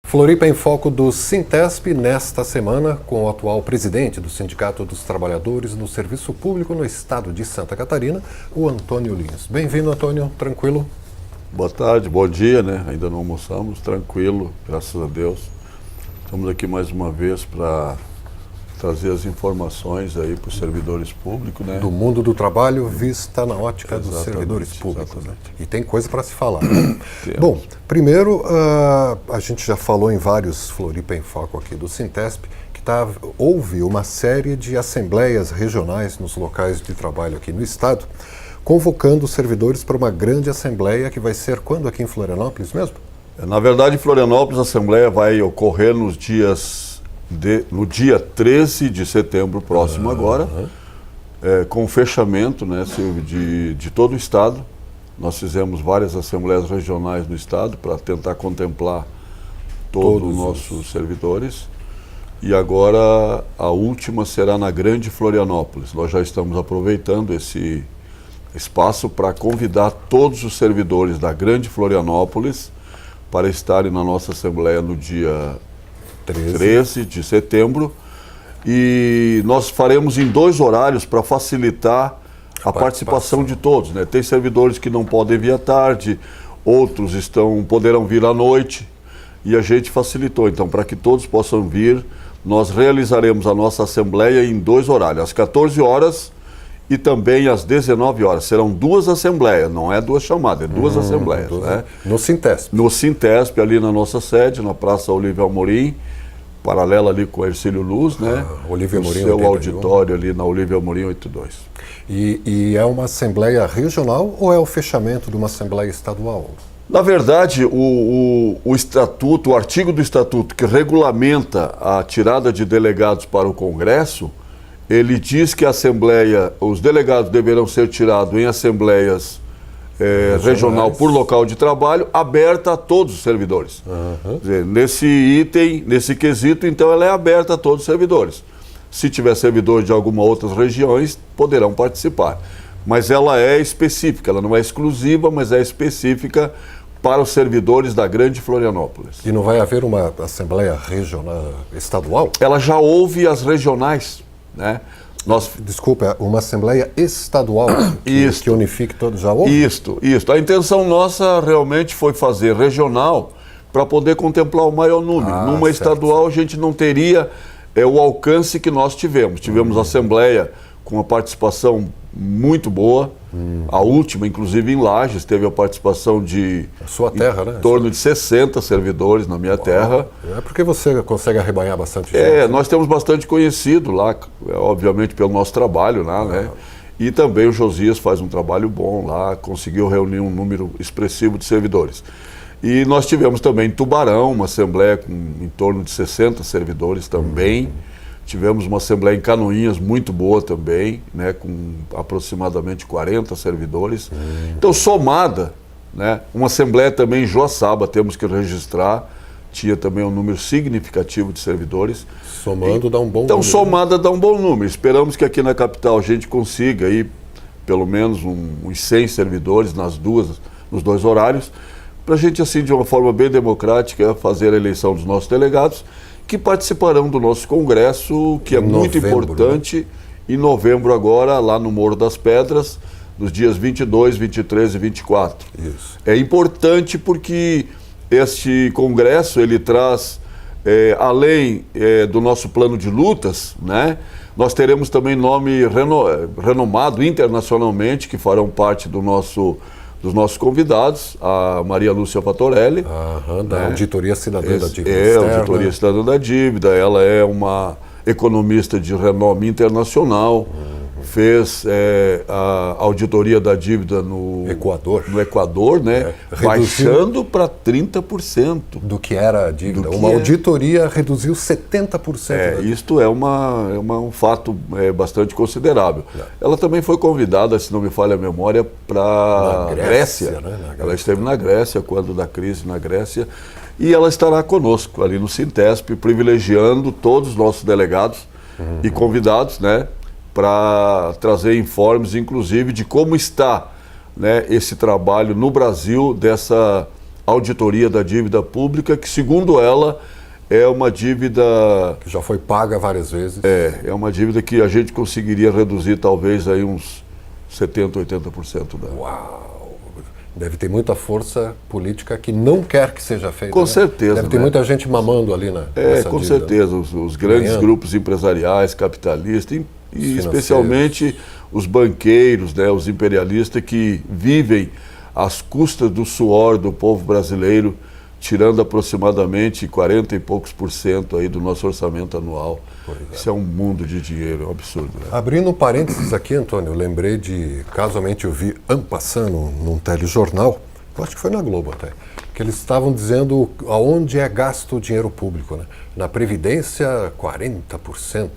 Floripa em Foco do Sintesp nesta semana com o atual presidente do Sindicato dos Trabalhadores no Serviço Público no Estado de Santa Catarina, o Antônio Lins. Bem-vindo, Antônio. Tranquilo? Boa tarde, bom dia, né? Ainda não almoçamos, tranquilo, graças a Deus. Estamos aqui mais uma vez para trazer as informações aí para os servidores públicos, né? Do mundo do trabalho vista na ótica dos servidores públicos. Né? E tem coisa para se falar. Bom, primeiro, a gente já falou em vários Floripa em Foco aqui do Sintesp, que houve uma série de assembleias regionais nos locais de trabalho aqui no estado, convocando os servidores para uma grande assembleia que vai ser quando aqui em Florianópolis mesmo? Na verdade, em Florianópolis, a assembleia vai ocorrer no dia 13 de setembro próximo agora, com o fechamento, né, Silvio, de todo o estado. Nós fizemos várias assembleias regionais no estado para tentar contemplar todos os nossos servidores. E agora a última será na Grande Florianópolis. Nós já estamos aproveitando esse espaço para convidar todos os servidores da Grande Florianópolis para estarem na nossa assembleia no dia 13 de setembro, e nós faremos em 2 horários para facilitar a participação de todos, né? Tem servidores que não podem vir à tarde, outros poderão vir à noite, e a gente facilitou. Então, para que todos possam vir, nós realizaremos a nossa assembleia em 2 horários, às 14 horas e também às 19 horas. Serão 2 assembleias, não é 2 chamadas, é 2 assembleias. Né? No Sintesp. No Sintesp, ali na nossa sede, na Praça Olívio Amorim, paralela ali com o Hercílio Luz, né? Olívio Amorim, o seu auditório ali na Olívio Amorim 82. E é uma assembleia regional ou é o fechamento de uma assembleia estadual? Na verdade, o estatuto, o artigo do estatuto que regulamenta a tirada de delegados para o Congresso, ele diz que a assembleia, os delegados deverão ser tirados em assembleias regional por local de trabalho, aberta a todos os servidores. Quer dizer, nesse item, nesse quesito, então ela é aberta a todos os servidores. Se tiver servidores de algumas outras regiões, poderão participar. Mas ela é específica, ela não é exclusiva, mas é específica para os servidores da Grande Florianópolis. E não vai haver uma assembleia regional estadual? Ela já houve as regionais, né? Desculpa, uma assembleia estadual que unifique todos, já houve? Isso. A intenção nossa realmente foi fazer regional para poder contemplar o maior número. Numa estadual a gente não teria o alcance que nós tivemos. Tivemos assembleia com uma participação muito boa. A última, inclusive em Lages, teve a participação de sua terra, né? Em torno de 60 servidores na minha terra. É porque você consegue arrebanhar bastante gente. Nós temos bastante conhecido lá, obviamente pelo nosso trabalho lá, né? E também o Josias faz um trabalho bom lá, conseguiu reunir um número expressivo de servidores. E nós tivemos também em Tubarão uma assembleia com em torno de 60 servidores também. Tivemos uma assembleia em Canoinhas muito boa também, né, com aproximadamente 40 servidores. Então, somada, né, uma assembleia também em Joaçaba, temos que registrar, tinha também um número significativo de servidores. Somando dá um bom número. Então, somada dá um bom número. Esperamos que aqui na capital a gente consiga aí pelo menos uns 100 servidores nos 2 horários, para a gente, assim, de uma forma bem democrática, fazer a eleição dos nossos delegados, que participarão do nosso congresso, que é muito importante, em novembro agora, lá no Morro das Pedras, nos dias 22, 23 e 24. Isso. É importante porque este congresso, ele traz, além do nosso plano de lutas, né, nós teremos também nome renomado internacionalmente, que farão parte dos nossos convidados, a Maria Lúcia Fatorelli. Da Auditoria Cidadã da Dívida. Auditoria Cidadã da Dívida. Ela é uma economista de renome internacional. Fez a auditoria da dívida no Equador, né? Baixando para 30%. Do que era a dívida. Uma auditoria reduziu 70%. Isto é um fato bastante considerável. Ela também foi convidada, se não me falha a memória, para Grécia. Né? Ela esteve na Grécia, quando da crise na Grécia. E ela estará conosco ali no Sintesp, privilegiando todos os nossos delegados e convidados, né? Para trazer informes, inclusive, de como está, né, esse trabalho no Brasil auditoria da dívida pública, que segundo ela é uma dívida... que já foi paga várias vezes. É uma dívida que a gente conseguiria reduzir talvez aí uns 70%, 80% dela. Uau! Deve ter muita força política que não quer que seja feita. Com certeza. Deve ter muita gente mamando ali nessa com dívida. certeza. Os grandes grupos empresariais, capitalistas, e especialmente os banqueiros, né, os imperialistas que vivem às custas do suor do povo brasileiro, tirando aproximadamente 40 e poucos % aí do nosso orçamento anual. Isso é um mundo de dinheiro, é um absurdo. Né? Abrindo um parênteses aqui, Antônio, eu lembrei de, casualmente eu vi en passant num telejornal, eu acho que foi na Globo até, que eles estavam dizendo aonde é gasto o dinheiro público, né? Na Previdência, 40%,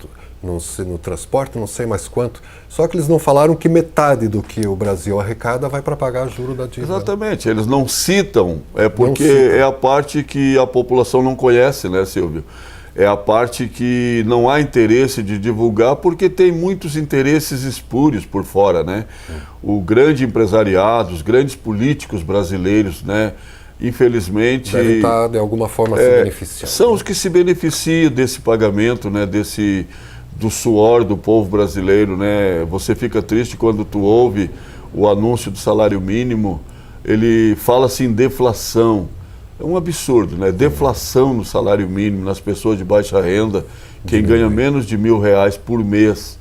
no transporte, não sei mais quanto. Só que eles não falaram que metade do que o Brasil arrecada vai para pagar juro da dívida. Exatamente, eles não citam, porque é a parte que a população não conhece, né, Silvio? É a parte que não há interesse de divulgar, porque tem muitos interesses espúrios por fora, né? O grande empresariado, os grandes políticos brasileiros, né? Infelizmente... devem estar, de alguma forma, se beneficiando. São os que se beneficiam desse pagamento, né? Do suor do povo brasileiro, né? Você fica triste quando tu ouve o anúncio do salário mínimo, ele fala assim, deflação. É um absurdo, né? Deflação no salário mínimo, nas pessoas de baixa renda, quem ganha menos de R$1.000 por mês,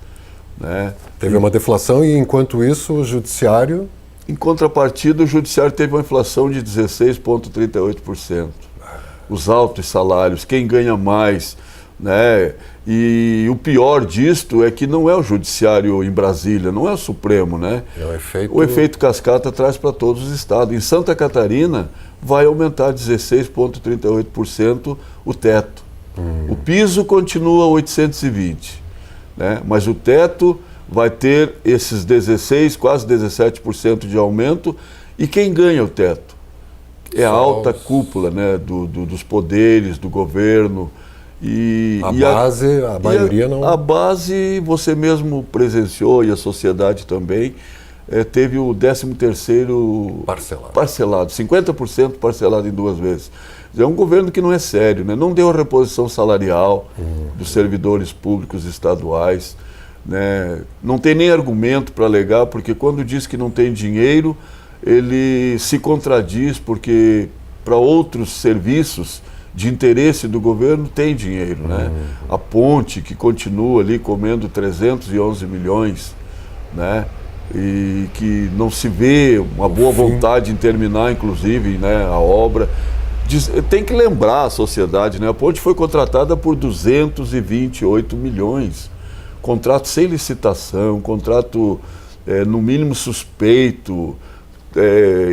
né? Teve uma deflação e, enquanto isso, o judiciário... Em contrapartida, o judiciário teve uma inflação de 16,38%. Os altos salários, quem ganha mais, né? E o pior disto é que não é o judiciário em Brasília, não é o Supremo, né? O efeito cascata traz para todos os estados. Em Santa Catarina vai aumentar 16,38% o teto. O piso continua 820, né? Mas o teto vai ter esses 16, quase 17% de aumento. E quem ganha o teto? É a alta cúpula, né? Dos poderes, do governo. A maioria não... A base, você mesmo presenciou, e a sociedade também, teve o 13º parcelado, 50% parcelado em 2 vezes. É um governo que não é sério, né? Não deu a reposição salarial dos servidores públicos estaduais, né? Não tem nem argumento para alegar, porque quando diz que não tem dinheiro, ele se contradiz, porque para outros serviços de interesse do governo tem dinheiro, né? A ponte, que continua ali comendo 311 milhões, né? E que não se vê uma boa vontade em terminar, inclusive, né, a obra. Tem que lembrar a sociedade, né? A ponte foi contratada por 228 milhões. Contrato sem licitação, contrato no mínimo suspeito,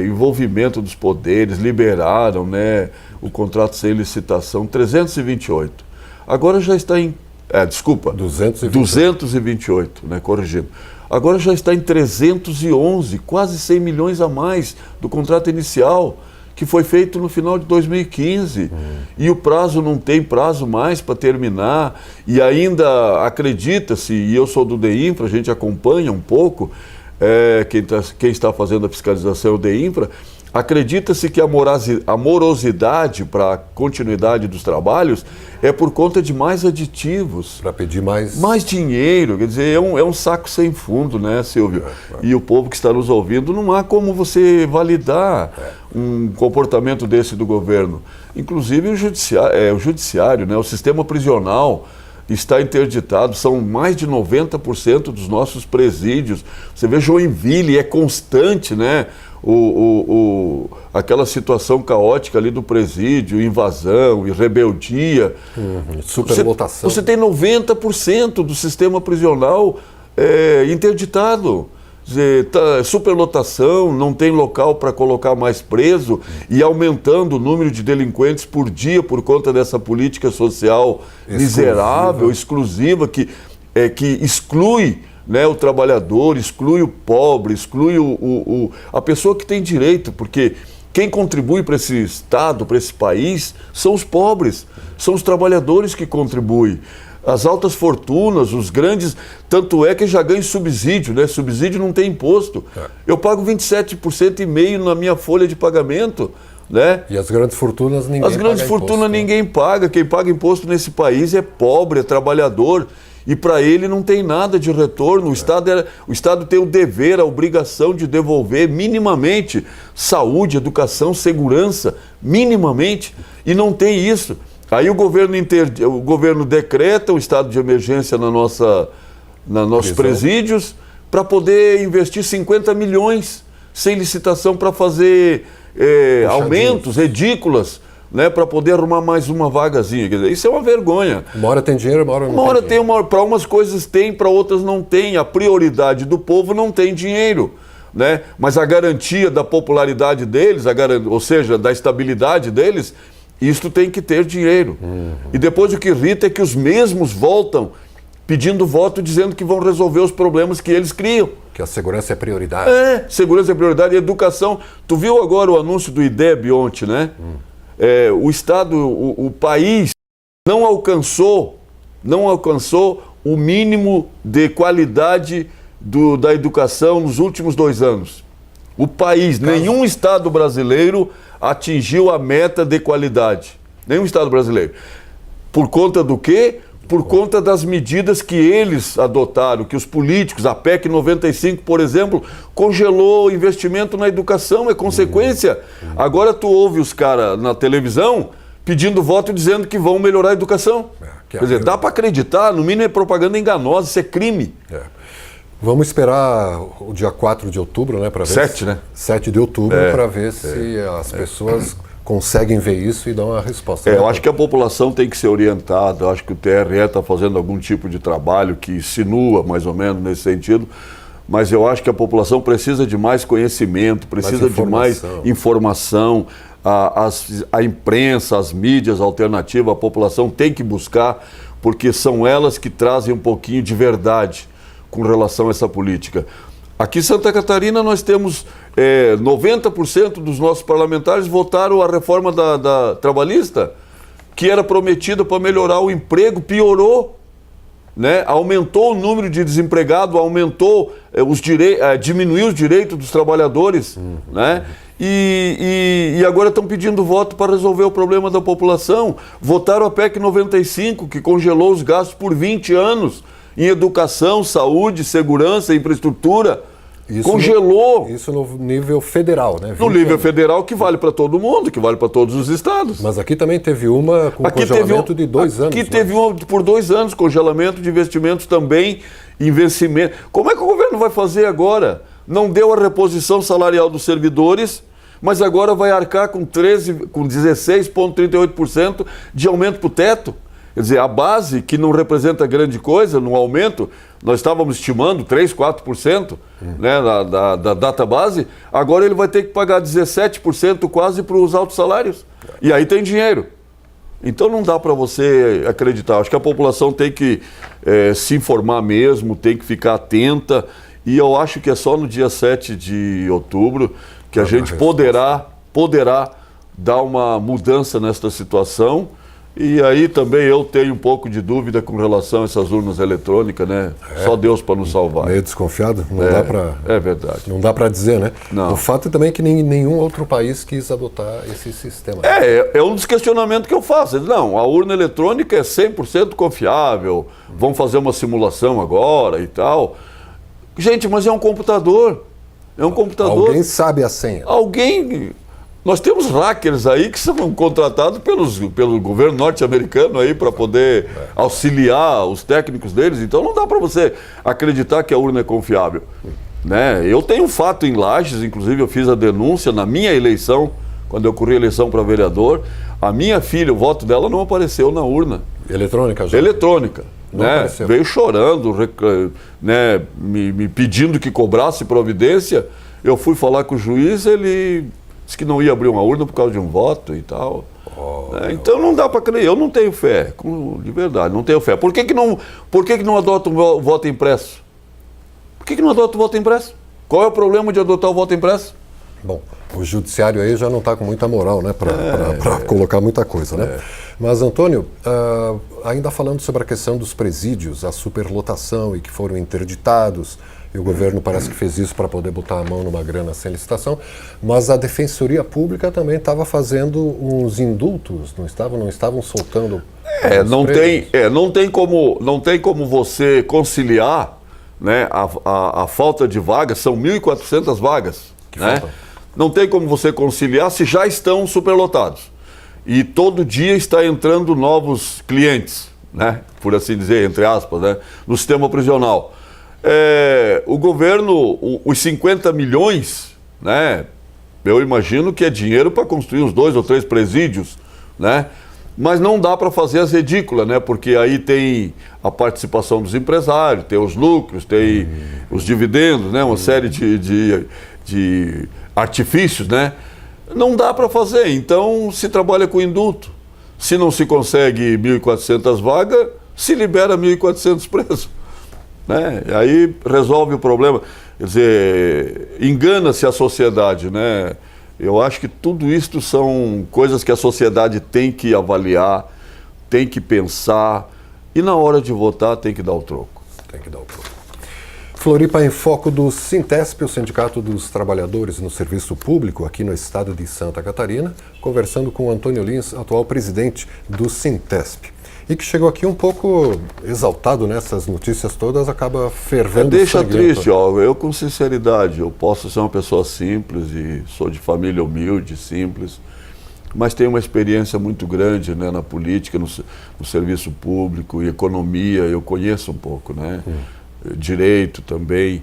envolvimento dos poderes, liberaram, né, o contrato sem licitação, 328. Agora já está em... 228, né, corrigindo. Agora já está em 311, quase 100 milhões a mais do contrato inicial, que foi feito no final de 2015. E o prazo não tem prazo mais para terminar. E ainda acredita-se, e eu sou do DEINFRA, a gente acompanha um pouco, quem está fazendo a fiscalização é o DEINFRA, acredita-se que a morosidade para a continuidade dos trabalhos é por conta de mais aditivos. Para pedir mais dinheiro, quer dizer, é um saco sem fundo, né, Silvio? E o povo que está nos ouvindo, não há como você validar um comportamento desse do governo. Inclusive o judiciário, né, o sistema prisional está interditado, são mais de 90% dos nossos presídios. Você vê Joinville, é constante, né? Aquela situação caótica ali do presídio, invasão e rebeldia. Superlotação. Você tem 90% do sistema prisional interditado. Superlotação, não tem local para colocar mais preso e aumentando o número de delinquentes por dia por conta dessa política social miserável, exclusiva, que exclui, né, o trabalhador, exclui o pobre, exclui a pessoa que tem direito, porque quem contribui para esse Estado, para esse país, são os pobres, são os trabalhadores que contribuem. As altas fortunas, os grandes, tanto é que já ganham subsídio, né? Subsídio não tem imposto. Eu pago 27,5% na minha folha de pagamento. né? E as grandes fortunas ninguém paga. As grandes fortunas ninguém paga. Quem paga imposto nesse país é pobre, é trabalhador. E para ele não tem nada de retorno. O Estado tem o dever, a obrigação de devolver minimamente saúde, educação, segurança, minimamente. E não tem isso. Aí o governo decreta o estado de emergência nos nossos presídios para poder investir 50 milhões sem licitação para fazer aumentos ridículos, né, para poder arrumar mais uma vagazinha. Quer dizer, isso é uma vergonha. Uma hora tem dinheiro, uma hora não tem. Uma hora tem, para umas coisas tem, para outras não tem. A prioridade do povo não tem dinheiro, né? Mas a garantia da popularidade deles, ou seja, da estabilidade deles, isto tem que ter dinheiro. E depois o que irrita é que os mesmos voltam pedindo voto, dizendo que vão resolver os problemas que eles criam. Que a segurança é prioridade. Segurança é prioridade e educação. Tu viu agora o anúncio do IDEB ontem, né? O Estado, o país não alcançou o mínimo de qualidade da educação nos últimos 2 anos. O país, nenhum Estado brasileiro atingiu a meta de qualidade. Nenhum Estado brasileiro. Por conta do quê? Por conta das medidas que eles adotaram, que os políticos, a PEC 95, por exemplo, congelou o investimento na educação, é consequência. Agora tu ouve os caras na televisão pedindo voto e dizendo que vão melhorar a educação. Quer dizer, dá para acreditar, no mínimo é propaganda enganosa, isso é crime. Vamos esperar o dia 4 de outubro, né? Para ver 7, né? 7 de outubro, para ver se as pessoas conseguem ver isso e dar uma resposta. Eu acho que a população tem que ser orientada, eu acho que o TRE está fazendo algum tipo de trabalho que insinua mais ou menos nesse sentido, mas eu acho que a população precisa de mais conhecimento, precisa de mais informação, a imprensa, as mídias alternativas, a população tem que buscar, porque são elas que trazem um pouquinho de verdade com relação a essa política. Aqui em Santa Catarina nós temos 90% dos nossos parlamentares votaram a reforma da trabalhista, que era prometida para melhorar o emprego, piorou, né? Aumentou o número de desempregados, aumentou diminuiu os direitos dos trabalhadores, né? E agora estão pedindo voto para resolver o problema da população. Votaram a PEC 95, que congelou os gastos por 20 anos em educação, saúde, segurança, infraestrutura. Congelou. Isso no nível federal, né? No nível federal, que vale para todo mundo, que vale para todos os estados. Mas aqui também teve uma com congelamento de 2 anos. Aqui teve uma por 2 anos, congelamento de investimentos também, investimento. Como é que o governo vai fazer agora? Não deu a reposição salarial dos servidores, mas agora vai arcar com 16,38% de aumento para o teto. Quer dizer, a base, que não representa grande coisa no aumento, nós estávamos estimando 3%, 4%, né, da data base, agora ele vai ter que pagar 17% quase para os altos salários. E aí tem dinheiro. Então não dá para você acreditar. Acho que a população tem que se informar mesmo, tem que ficar atenta. E eu acho que é só no dia 7 de outubro que a gente poderá dar uma mudança nesta situação. E aí também eu tenho um pouco de dúvida com relação a essas urnas eletrônicas, né? Só Deus para nos salvar. Meio desconfiado? Não dá para. É verdade. Não dá para dizer, né? Não. O fato também é que nenhum outro país quis adotar esse sistema. É um dos questionamentos que eu faço. Não, a urna eletrônica é 100% confiável, vamos fazer uma simulação agora e tal. Gente, mas é um computador. É um computador. Alguém sabe a senha. Nós temos hackers aí que são contratados pelo governo norte-americano aí para poder auxiliar os técnicos deles. Então não dá para você acreditar que a urna é confiável, né? Eu tenho um fato em Lages, inclusive eu fiz a denúncia na minha eleição, quando eu corri a eleição para vereador. A minha filha, o voto dela não apareceu na urna. Eletrônica já? Eletrônica. Né? Veio chorando, né? me pedindo que cobrasse providência. Eu fui falar com o juiz, ele disse que não ia abrir uma urna por causa de um voto e tal. Então não dá para crer. Eu não tenho fé, de verdade, não tenho fé. Por que não adota o voto impresso? Por que não adota o voto impresso? Qual é o problema de adotar o voto impresso? Bom, o judiciário aí já não está com muita moral, né, para colocar muita coisa, né? Mas, Antônio, ainda falando sobre a questão dos presídios, a superlotação e que foram interditados, e o governo parece que fez isso para poder botar a mão numa grana sem licitação, mas a Defensoria Pública também estava fazendo uns indultos, não estavam soltando... Não tem como você conciliar, né, a falta de vagas, são 1.400 vagas, né? Não tem como você conciliar se já estão superlotados. E todo dia está entrando novos clientes, né, por assim dizer, entre aspas, né, no sistema prisional. O governo, os 50 milhões, né, eu imagino que é dinheiro para construir uns 2 ou 3 presídios, né? Mas não dá para fazer as edículas, né? Porque aí tem a participação dos empresários, tem os lucros, tem os dividendos, né? Uma série de artifícios, né? Não dá para fazer, então se trabalha com indulto. Se não se consegue 1.400 vagas, se libera 1.400 presos, né? Aí resolve o problema. Quer dizer, engana-se a sociedade, né? Eu acho que tudo isto são coisas que a sociedade tem que avaliar, tem que pensar e na hora de votar tem que dar o troco. Tem que dar o troco. Floripa em Foco do Sintesp, o Sindicato dos Trabalhadores no Serviço Público, aqui no estado de Santa Catarina, conversando com o Antônio Lins, atual presidente do Sintesp. E que chegou aqui um pouco exaltado nessas notícias todas, acaba fervendo. Deixa triste, ó, eu com sinceridade, eu posso ser uma pessoa simples e sou de família humilde, simples, mas tenho uma experiência muito grande, né, na política, no serviço público e economia, eu conheço um pouco, né? Direito também.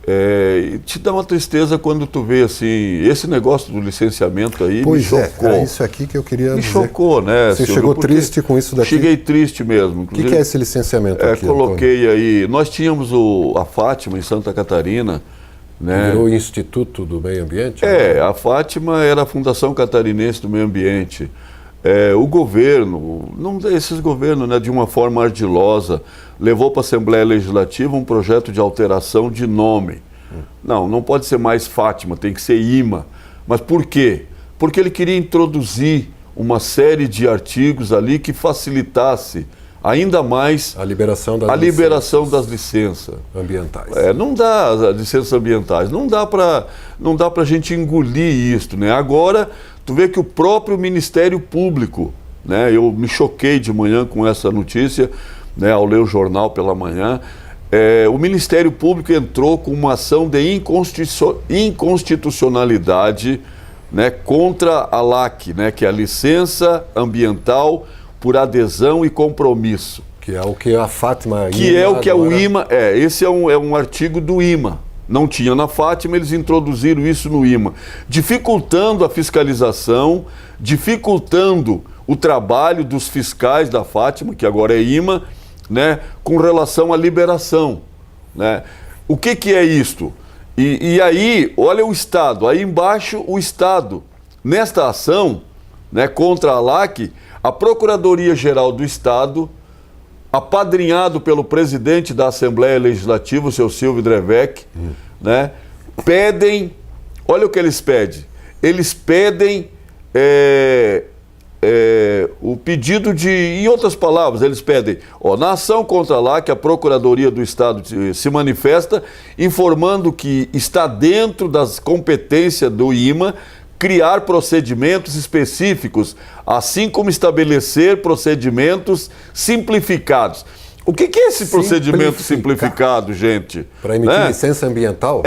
E te dá uma tristeza quando tu vê assim, esse negócio do licenciamento aí me chocou. É isso aqui que eu queria dizer. Me chocou, né? Você chegou triste com isso daqui? Cheguei triste mesmo. O que é esse licenciamento aqui? Coloquei aí, nós tínhamos a Fátima em Santa Catarina, né? Virou o Instituto do Meio Ambiente? A Fátima era a Fundação Catarinense do Meio Ambiente. O governo, esses governos, né, de uma forma ardilosa, levou para a Assembleia Legislativa um projeto de alteração de nome. Não pode ser mais Fátima, tem que ser IMA. Mas por quê? Porque ele queria introduzir uma série de artigos ali que facilitasse ainda mais a liberação das licenças ambientais. Não dá as licenças ambientais, não dá para a gente engolir isso, né? Agora, tu vê que o próprio Ministério Público, né? Eu me choquei de manhã com essa notícia, né? Ao ler o jornal pela manhã, o Ministério Público entrou com uma ação de inconstitucionalidade, né? Contra a LAC, né? Que é a Licença Ambiental por Adesão e Compromisso. Que é o que a Fátima... Que é o que é o IMA. Esse é um artigo do IMA. Não tinha na Fátima, eles introduziram isso no IMA, dificultando a fiscalização, dificultando o trabalho dos fiscais da Fátima, que agora é IMA, né, com relação à liberação, né? O que é isto? E aí, olha o Estado, aí embaixo o Estado, nesta ação, né, contra a LAC, a Procuradoria-Geral do Estado, apadrinhado pelo presidente da Assembleia Legislativa, o seu Silvio Drevec, né, pedem, olha o que eles pedem, o pedido em outras palavras, eles pedem, na ação contra lá que a Procuradoria do Estado se manifesta, informando que está dentro das competências do IMA criar procedimentos específicos, assim como estabelecer procedimentos simplificados. O que é esse procedimento simplificado, gente? Para emitir licença ambiental?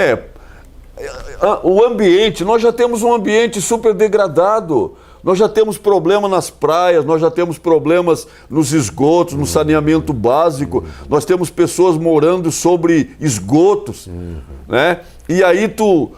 O ambiente, nós já temos um ambiente super degradado. Nós já temos problema nas praias, nós já temos problemas nos esgotos, no saneamento básico, nós temos pessoas morando sobre esgotos, né? E aí tu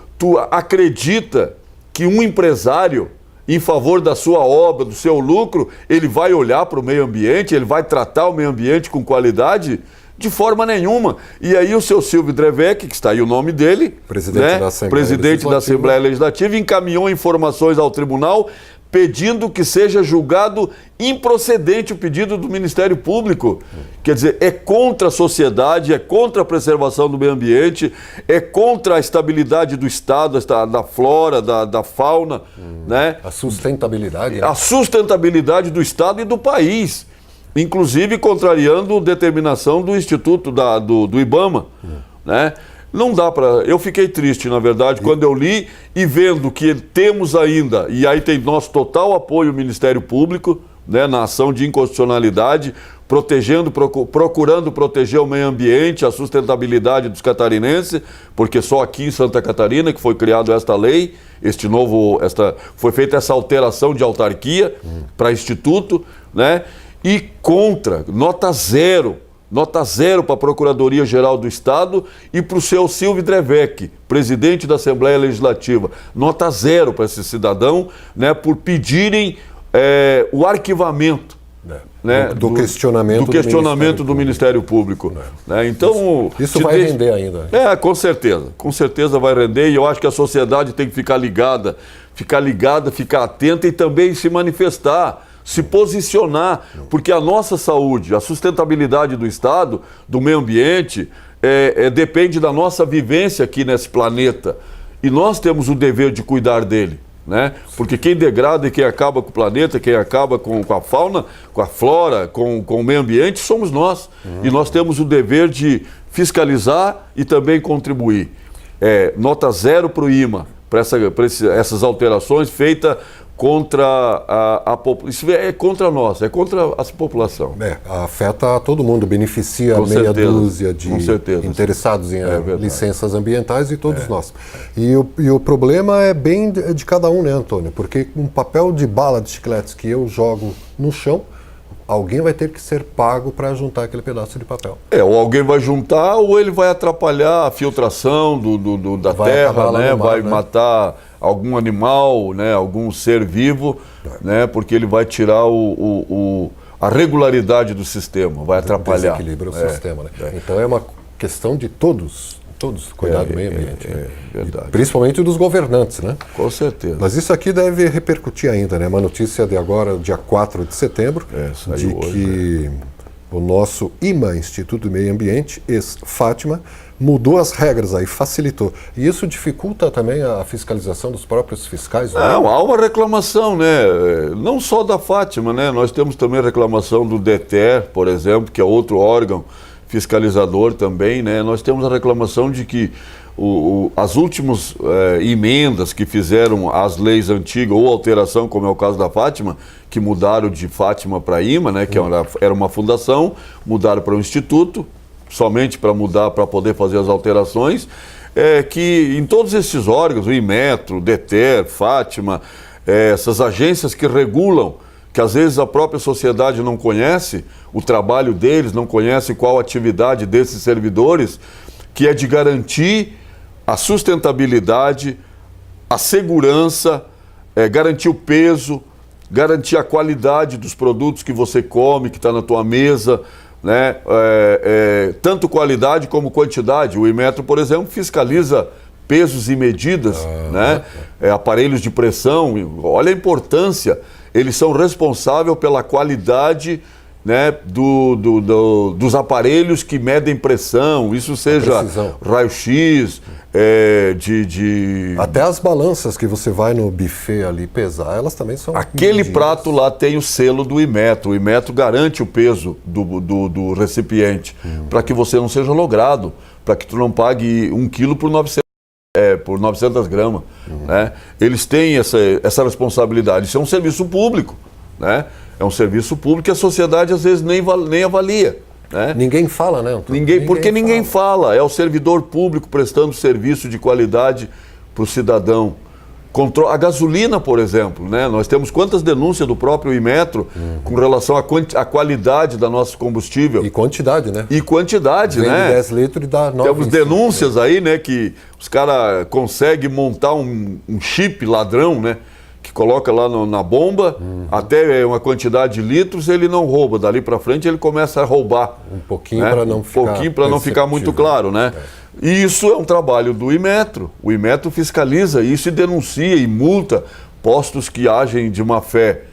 acredita que um empresário, em favor da sua obra, do seu lucro, ele vai olhar para o meio ambiente, ele vai tratar o meio ambiente com qualidade? De forma nenhuma. E aí o seu Silvio Drevec, que está aí o nome dele, presidente da Assembleia Legislativa, encaminhou informações ao tribunal pedindo que seja julgado improcedente o pedido do Ministério Público. Quer dizer, é contra a sociedade, é contra a preservação do meio ambiente, é contra a estabilidade do Estado, da flora, da fauna. Né? A sustentabilidade. A sustentabilidade do Estado e do país. Inclusive contrariando determinação do Instituto do IBAMA. Né? Não dá para... Eu fiquei triste, na verdade, quando eu li e vendo que temos ainda, e aí tem nosso total apoio ao Ministério Público, né, na ação de inconstitucionalidade, procurando proteger o meio ambiente, a sustentabilidade dos catarinenses, porque só aqui em Santa Catarina que foi criada esta lei, foi feita essa alteração de autarquia para instituto, né, e contra, nota zero para a Procuradoria-Geral do Estado e para o seu Silvio Drevec, presidente da Assembleia Legislativa. Nota zero para esse cidadão, né, por pedirem o arquivamento, né, do questionamento do Ministério Público. Né? Então, isso vai render ainda. Com certeza vai render, e eu acho que a sociedade tem que ficar ligada, ficar atenta e também se manifestar, se posicionar, porque a nossa saúde, a sustentabilidade do Estado, do meio ambiente, depende da nossa vivência aqui nesse planeta. E nós temos o dever de cuidar dele, né? Porque quem degrada e quem acaba com o planeta, quem acaba com a fauna, com a flora, com o meio ambiente, somos nós. E nós temos o dever de fiscalizar e também contribuir. Nota zero para o IMA, para essas alterações feitas contra a população. Isso é contra nós, é contra a população. Afeta todo mundo, beneficia meia dúzia de interessados em licenças ambientais e todos nós. E o problema é bem de cada um, né, Antônio? Porque um papel de bala de chicletes que eu jogo no chão, alguém vai ter que ser pago para juntar aquele pedaço de papel. Ou alguém vai juntar, ou ele vai atrapalhar a filtração da terra, né? Vai matar algum animal, né? Algum ser vivo, né? Porque ele vai tirar a regularidade do sistema, vai atrapalhar. Desequilibra o sistema, né? Então é uma questão de todos cuidar do meio ambiente. Verdade. Principalmente dos governantes, né? Com certeza. Mas isso aqui deve repercutir ainda, né? Uma notícia de agora, dia 4 de setembro, de que o nosso IMA, Instituto do Meio Ambiente, ex-Fátima, mudou as regras aí, facilitou. E isso dificulta também a fiscalização dos próprios fiscais? Há uma reclamação, né? Não só da Fátima, né? Nós temos também a reclamação do DETER, por exemplo, que é outro órgão fiscalizador também, né? Nós temos a reclamação de que as últimas emendas que fizeram às leis antigas ou alteração, como é o caso da Fátima, que mudaram de Fátima para IMA, né? Que era uma fundação, mudaram para um instituto, somente para mudar, para poder fazer as alterações, que em todos esses órgãos, o Inmetro, o DETER, Fátima, essas agências que regulam, que às vezes a própria sociedade não conhece o trabalho deles, não conhece qual a atividade desses servidores, que é de garantir a sustentabilidade, a segurança, garantir o peso, garantir a qualidade dos produtos que você come, que está na tua mesa, né? Tanto qualidade como quantidade. O Inmetro, por exemplo, fiscaliza pesos e medidas, né? Aparelhos de pressão. Olha a importância. Eles são responsáveis pela qualidade, né, dos aparelhos que medem pressão, isso seja raio-x, Até as balanças que você vai no buffet ali pesar, elas também são... Aquele medidas. Prato lá tem o selo do Inmetro. O Inmetro garante o peso do recipiente, para que você não seja logrado, para que tu não pague 1 quilo por 900 gramas. Né? Eles têm essa responsabilidade. Isso é um serviço público, né? É um serviço público que a sociedade às vezes nem avalia. Né? Ninguém fala, né? Ninguém fala. É o servidor público prestando serviço de qualidade para o cidadão. A gasolina, por exemplo, né? Nós temos quantas denúncias do próprio Inmetro com relação à qualidade da nosso combustível. E quantidade, né? E quantidade, vende né? 10 litros e dá 9. Temos denúncias aí, né? Que os caras conseguem montar um chip ladrão, né? Que coloca lá na bomba, até uma quantidade de litros, ele não rouba. Dali para frente ele começa a roubar. Um pouquinho, né? Para não ficar muito claro, né? E isso é um trabalho do Inmetro. O Inmetro fiscaliza isso e denuncia e multa postos que agem de má fé,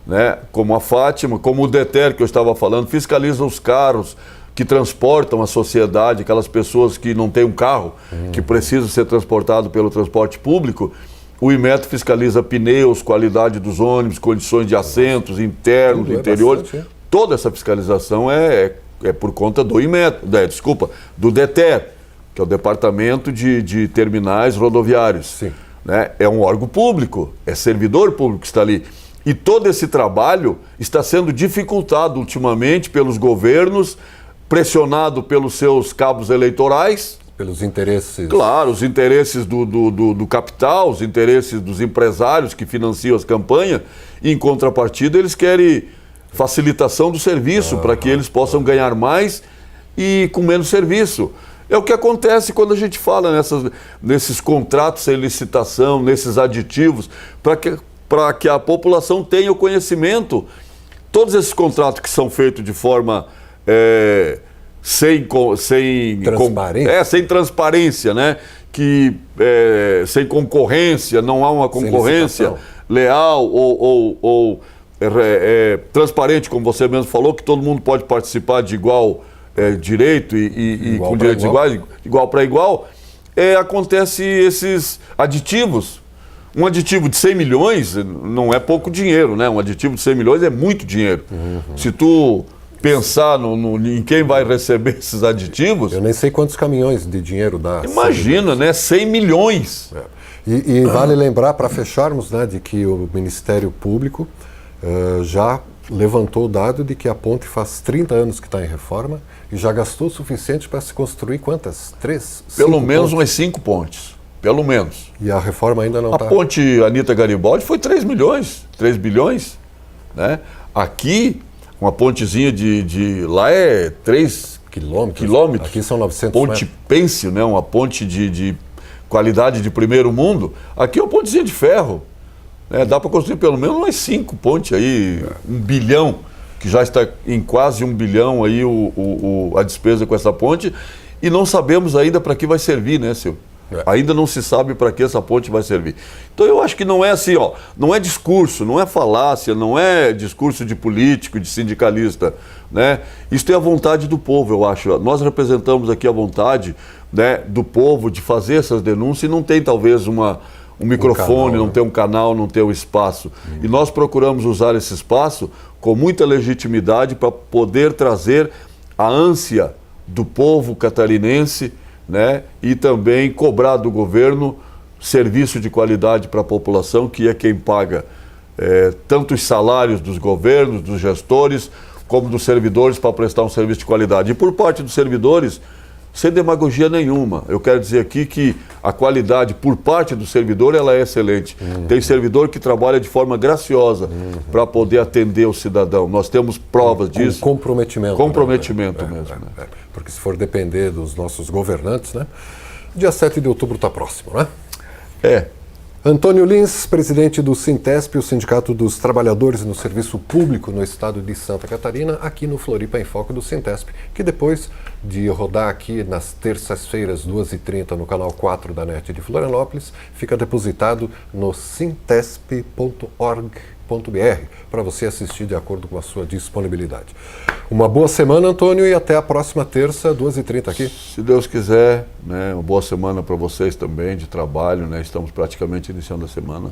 né? Como a Fátima, como o DETER que eu estava falando, fiscaliza os carros que transportam a sociedade, aquelas pessoas que não têm um carro, que precisam ser transportados pelo transporte público. O Inmetro fiscaliza pneus, qualidade dos ônibus, condições de assentos, internos, interiores. Toda essa fiscalização é por conta do Inmetro, do DETER. que é o Departamento de Terminais Rodoviários. Sim. Né? É um órgão público, é servidor público que está ali. E todo esse trabalho está sendo dificultado ultimamente pelos governos, pressionado pelos seus cabos eleitorais. Pelos interesses. Claro, os interesses do capital, os interesses dos empresários que financiam as campanhas. E, em contrapartida, eles querem facilitação do serviço para que eles possam ganhar mais e com menos serviço. É o que acontece quando a gente fala nesses contratos sem licitação, nesses aditivos, para que a população tenha o conhecimento. Todos esses contratos que são feitos de forma sem transparência, né? Sem concorrência, não há uma concorrência leal ou transparente, como você mesmo falou, que todo mundo pode participar de igual direito e com direitos iguais, igual para igual, acontece esses aditivos. Um aditivo de 100 milhões não é pouco dinheiro, né? Um aditivo de 100 milhões é muito dinheiro. Se tu pensar em quem vai receber esses aditivos... Eu nem sei quantos caminhões de dinheiro dá. Imagina, né? 100 milhões. E vale lembrar, para fecharmos, né, de que o Ministério Público já levantou o dado de que a ponte faz 30 anos que está em reforma e já gastou o suficiente para se construir quantas? 3? Pelo menos umas 5 pontes. Pelo menos. E a reforma ainda não está... A ponte Anita Garibaldi foi 3 milhões, 3 bilhões. Né? Aqui, uma pontezinha lá é 3 quilômetros. Aqui são 900 Ponte Pêncil, né? Uma ponte de qualidade de primeiro mundo. Aqui é uma pontezinha de ferro. Né? Dá para construir pelo menos umas 5 pontes aí, 1 bilhão, que já está em quase 1 bilhão aí a despesa com essa ponte. E não sabemos ainda para que vai servir, né, Silvio? Ainda não se sabe para que essa ponte vai servir. Então eu acho que não é assim, não é discurso, não é falácia, não é discurso de político, de sindicalista, né? Isso é a vontade do povo, eu acho. Nós representamos aqui a vontade, né, do povo de fazer essas denúncias e não tem talvez um microfone, canal, não tem um canal, não tem um espaço. E nós procuramos usar esse espaço com muita legitimidade para poder trazer a ânsia do povo catarinense, né? E também cobrar do governo serviço de qualidade para a população, que é quem paga tanto os salários dos governos, dos gestores, como dos servidores para prestar um serviço de qualidade. E por parte dos servidores, sem demagogia nenhuma. Eu quero dizer aqui que a qualidade por parte do servidor ela é excelente. Tem servidor que trabalha de forma graciosa para poder atender o cidadão. Nós temos provas disso. Comprometimento. Comprometimento mesmo. Né? Porque se for depender dos nossos governantes, né? Dia 7 de outubro está próximo, né? Antônio Lins, presidente do Sintesp, o Sindicato dos Trabalhadores no Serviço Público no estado de Santa Catarina, aqui no Floripa em Foco do Sintesp, que depois de rodar aqui nas terças-feiras, 2h30, no canal 4 da NET de Florianópolis, fica depositado no sintesp.org.br para você assistir de acordo com a sua disponibilidade. Uma boa semana, Antônio, e até a próxima terça, 2h30 aqui. Se Deus quiser, né, uma boa semana para vocês também, de trabalho, né, estamos praticamente iniciando a semana.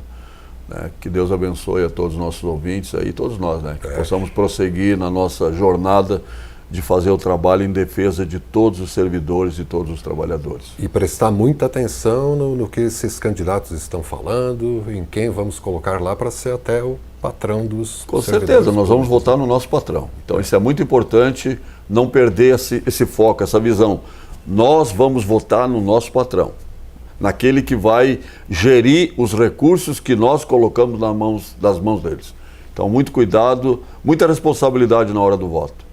Né, que Deus abençoe a todos os nossos ouvintes aí, todos nós, né, que possamos prosseguir na nossa jornada de fazer o trabalho em defesa de todos os servidores e todos os trabalhadores. E prestar muita atenção no que esses candidatos estão falando, em quem vamos colocar lá para ser até o patrão dos Com certeza, nós vamos votar no nosso patrão. Então isso é muito importante, não perder esse foco, essa visão. Nós vamos votar no nosso patrão, naquele que vai gerir os recursos que nós colocamos das mãos deles. Então muito cuidado, muita responsabilidade na hora do voto.